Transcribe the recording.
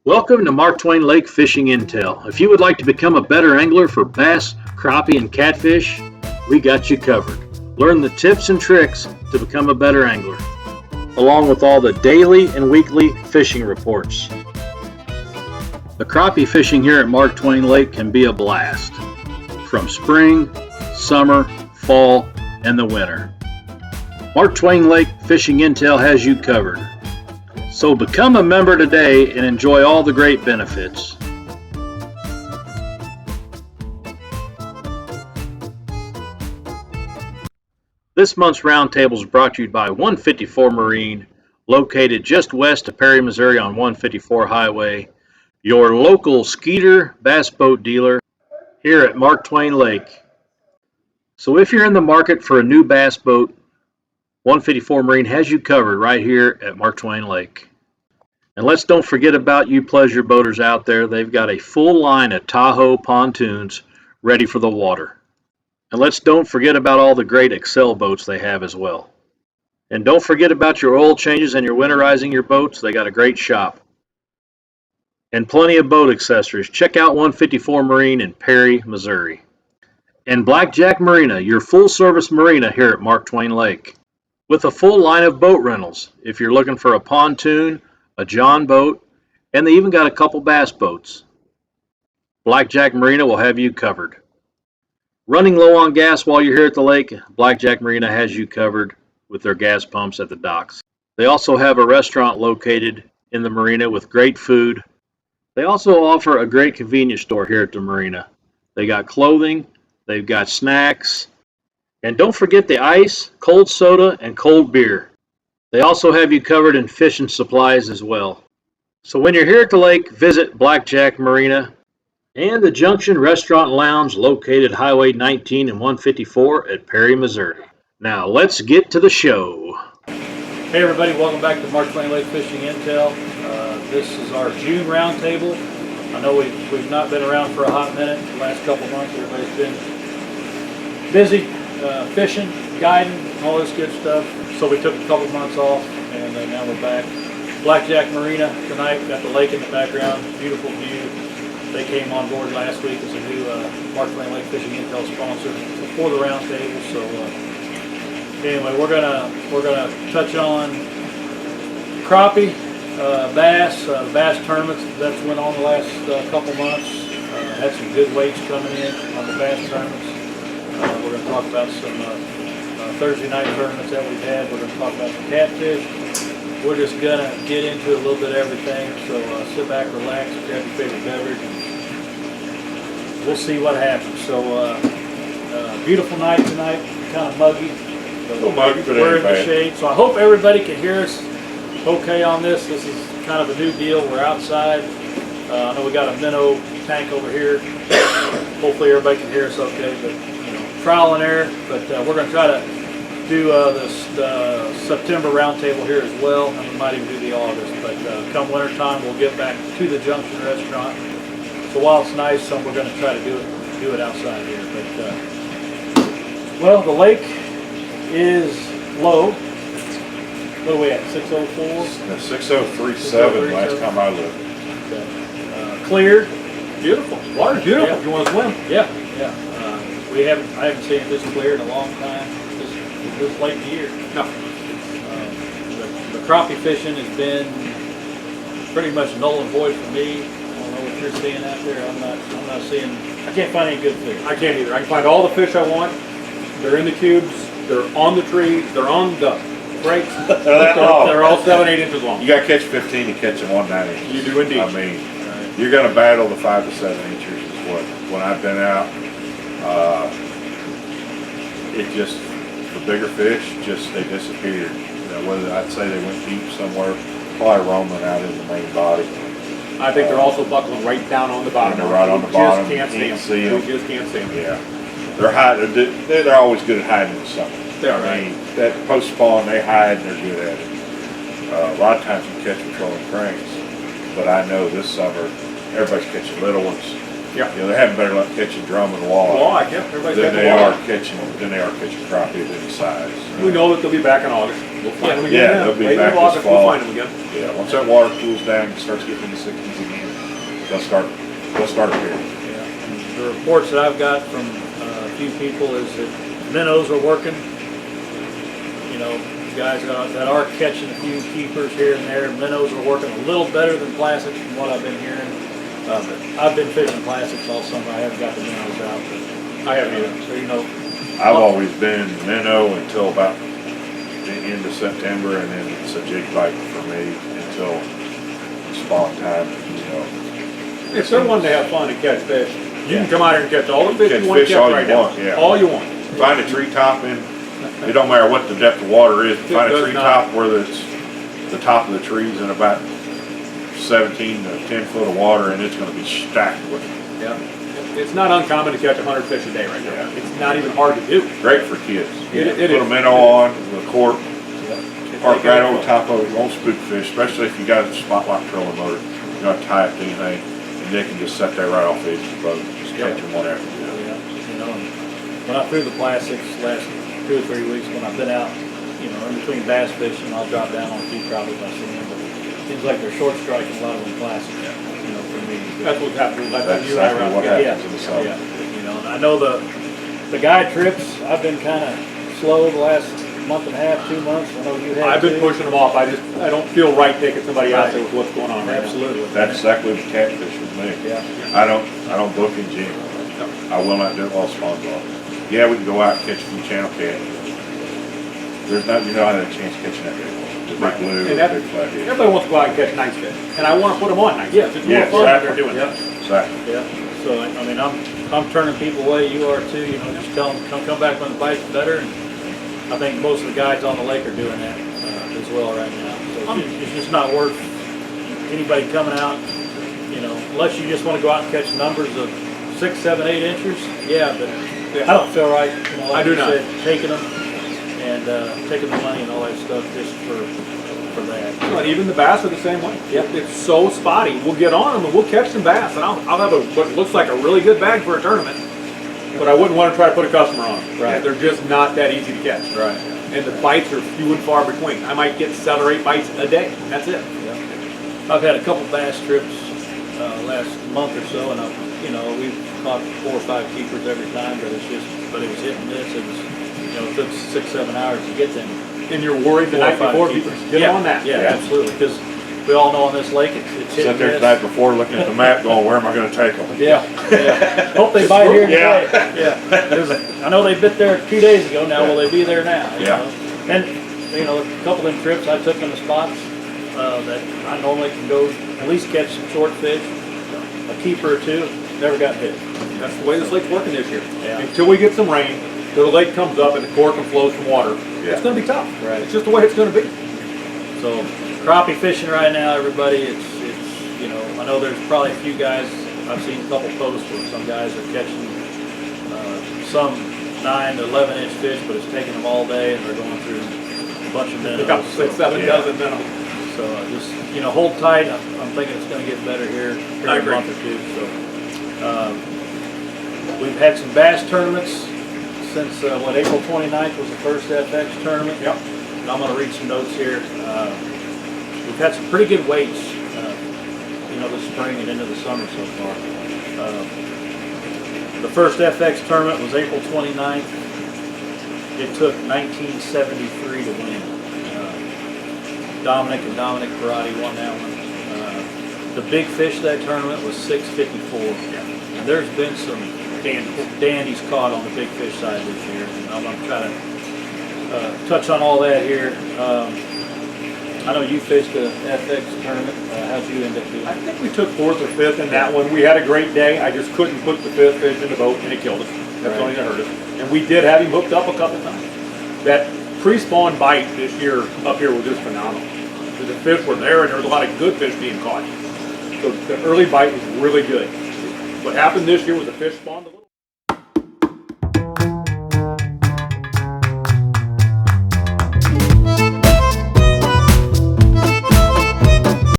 Welcome to Mark Twain Lake Fishing Intel. If you would like to become a better angler for bass, crappie, and catfish, we got you covered. Learn the tips and tricks to become a better angler, along with all the daily and weekly fishing reports. The crappie fishing here at Mark Twain Lake can be a blast, from spring, summer, fall, and the winter. Mark Twain Lake Fishing Intel has you covered. So become a member today and enjoy all the great benefits. This month's roundtable is brought to you by 154 Marine, located just west of Perry, Missouri on 154 Highway, your local Skeeter bass boat dealer here at Mark Twain Lake. So if you're in the market for a new bass boat, 154 Marine has you covered right here at Mark Twain Lake. And let's don't forget about you pleasure boaters out there. They've got a full line of Tahoe pontoons ready for the water. And let's don't forget about all the great Excel boats they have as well. And don't forget about your oil changes and your winterizing your boats. They got a great shop. And plenty of boat accessories. Check out 154 Marine in Perry, Missouri. And Blackjack Marina, your full-service marina here at Mark Twain Lake, with a full line of boat rentals. If you're looking for a pontoon, a John boat, and they even got a couple bass boats. Blackjack Marina will have you covered. Running low on gas while you're here at the lake, Blackjack Marina has you covered with their gas pumps at the docks. They also have a restaurant located in the marina with great food. They also offer a great convenience store here at the marina. They got clothing, they've got snacks, and don't forget the ice, cold soda, and cold beer. They also have you covered in fishing supplies as well. So when you're here at the lake, visit Blackjack Marina and the Junction Restaurant Lounge located Highway 19 and 154 at Perry, Missouri. Now let's get to the show. Hey everybody, welcome back to Mark Twain Lake Fishing Intel. This is our June roundtable. I know we've not been around for a hot minute. The last couple months everybody's been busy fishing, guiding, all this good stuff. So we took a couple months off, and now we're back. Blackjack Marina tonight, got the lake in the background, beautiful view. They came on board last week as a new Mark Twain Lake Fishing Intel sponsor for the roundtable. So anyway, we're gonna touch on crappie, bass tournaments that's went on the last couple months. Had some good weights coming in on the bass tournaments. We're going to talk about some Thursday night tournaments that we've had. We're going to talk about the catfish. We're just going to get into a little bit of everything. So sit back, relax, grab your favorite beverage, and we'll see what happens. So beautiful night tonight, kind of muggy. We're in the shade. So I hope everybody can hear us okay on this. This is kind of a new deal. We're outside. I know we got a minnow tank over here. Hopefully everybody can hear us okay. But trial and error. But we're going to try to do the September roundtable here as well, and we might even do the August. But come winter time, we'll get back to the Junction restaurant. So while it's nice, we're going to try to do it outside here. But well, the lake is low. What are we at? 604? 6037 last time I looked. Okay. Clear. Beautiful. Water's beautiful. Yeah. If you want to swim. Yeah. I haven't seen it this clear in a long time. This late in the year. No. The crappie fishing has been pretty much null and void for me. I don't know what you're seeing out there. I'm not seeing. I can't find any good fish. I can't either. I can find all the fish I want. They're in the cubes. They're on the trees. They're on the breaks. They're all 7-8 inches long. You got to catch 15 and catch them on 9 inches. You do indeed. I mean, you're going to battle the 5 to 7 inches is what. When I've been out, it just, the bigger fish, they disappeared. Whether I'd say they went deep somewhere, probably roaming out in the main body. I think they're also buckling right down on the bottom. They're right on the bottom. You just can't see them. You just can't see them. Yeah. They're hiding. They're always good at hiding in the summer. They are, I mean, that post spawn, they hide and they're good at it. A lot of times you catch them trolling cranes, but I know this summer everybody's catching little ones. Yeah. You know, they're having better luck catching drum and walleye Walleye, yeah, everybody's than got they the are walleye. catching crappie of any size. We know that they'll be back in August. We'll find them again. Yeah, then. they'll be Late back in August, this fall. we'll find them again. Yeah, once that water cools down and starts getting in the 60s again, they'll start appearing. Yeah. The reports that I've got from a few people is that minnows are working. You know, guys that are catching a few keepers here and there. Minnows are working a little better than plastics from what I've been hearing. But I've been fishing plastics all summer. I haven't got the minnows out. But I haven't either. so, you know, I've always been minnow until about the end of September, and then it's a jig bite for me until spawn time. You know, If they're wanting to have fun and catch fish, you can come out here and catch all the fish Catch you want to fish catch all you right now. want, yeah. All you want. find a treetop in. It don't matter what the depth of water is. It Find a does treetop where it's the top of the trees in about 17 to 10 foot of water, and it's going to be stacked with them. Yeah. It's not uncommon to catch 100 fish a day right now. Yeah. It's not even hard to do. Great for kids. It Put is. a minnow on with a cork, If park they right can- over top of it. You won't spook fish, especially if you got a spotlight trolling motor. You don't have to tie it to anything, and they can just set there right off the edge of the boat. Just catch them one after the other. yeah, you know, when I threw the plastics last 2 or 3 weeks, when I've been out, you know, in between bass fishing, I'll drop down on a few crappie if I see them. But it seems like they're short striking a lot of them plastic. You know, for me. That's what's happening. That's you and I exactly around what here. happens in the summer. Yeah, you know, and I know the guide trips, I've been kind of slow the last month and a half, 2 months. I know you have I've been too. pushing them off. I don't feel right taking somebody out there with what's going on right Absolutely. That's exactly the catfish with me. Yeah. I don't book in gym. I will not do it while spawn's off. Yeah, we can go out and catch a few channel cat. You're not having a chance of catching that big one. The big Right. blue, And the that- big flathead. Everybody wants to go out and catch nice fish, and I want to put them on nice Yeah. fish. It's Yeah, more fun if exactly. they're doing that. Exactly. Yeah, so I mean, I'm turning people away. You are too. You know, just tell them come back when the bite's better. And I think most of the guides on the lake are doing that as well right now. So it's just not worth anybody coming out. You know, unless you just want to go out and catch numbers of 6, 7, 8 inchers. Yeah, but I don't feel right. You know, like I do you not. said, taking them and taking the money and all that stuff just for that. But even the bass are the same way. Yep. It's so spotty. We'll get on them and we'll catch some bass, and I'll have what looks like a really good bag for a tournament. But I wouldn't want to try to put a customer on them. Right. They're just not that easy to catch. Right. And the bites are few and far between. I might get 7 or 8 bites a day. That's it. Yeah. I've had a couple bass trips last month or so, and we've caught 4 or 5 keepers every time, but it was hit and miss. It was, it took 6, 7 hours to get them. And you're worried the 4 or night 5 before. keepers. Get Yeah, on that. Yeah, Yeah. absolutely. Because we all know on this lake it's hit Sit and there miss. the night before looking at the map going, where am I going to take them? Yeah, yeah. Hope they bite here Yeah. today. Yeah. I know they bit there 2 days ago. Now will they be there now? You Yeah. know? And a couple of them trips I took in the spots that I normally can go at least catch some short fish, a keeper or two. Never got hit. That's the way this lake's working this year. Yeah. Until we get some rain, till the lake comes up and the cork and flows from water, Yeah. it's going to be tough. Right. It's just the way it's going to be. So crappie fishing right now, everybody. It's I know there's probably a few guys. I've seen a couple posts where some guys are catching some 9 to 11 inch fish, but it's taking them all day, and they're going through a bunch of They minnows. got 6, 7 yeah. dozen minimum. So just hold tight. I'm thinking it's going to get better here in I a agree. month or two. So we've had some bass tournaments since April 29th was the first FX tournament. Yep. And I'm going to read some notes here. We've had some pretty good weights, this spring and into the summer so far. The first FX tournament was April 29th. It took 1973 to win. Dominic Karate won that one. The big fish that tournament was 654. And there's been some dandies caught on the big fish side this year. And I'm going to try to touch on all that here. I know you fished the FX tournament. How'd you end up doing? I think we took 4th or 5th in that one. We had a great day. I just couldn't put the 5th fish in the boat, and it killed us. That's the only thing that hurt us. And we did have him hooked up a couple times. That pre-spawn bite this year up here was just phenomenal. The fish were there, and there was a lot of good fish being caught. So the early bite was really good. What happened this year was the fish spawned a little.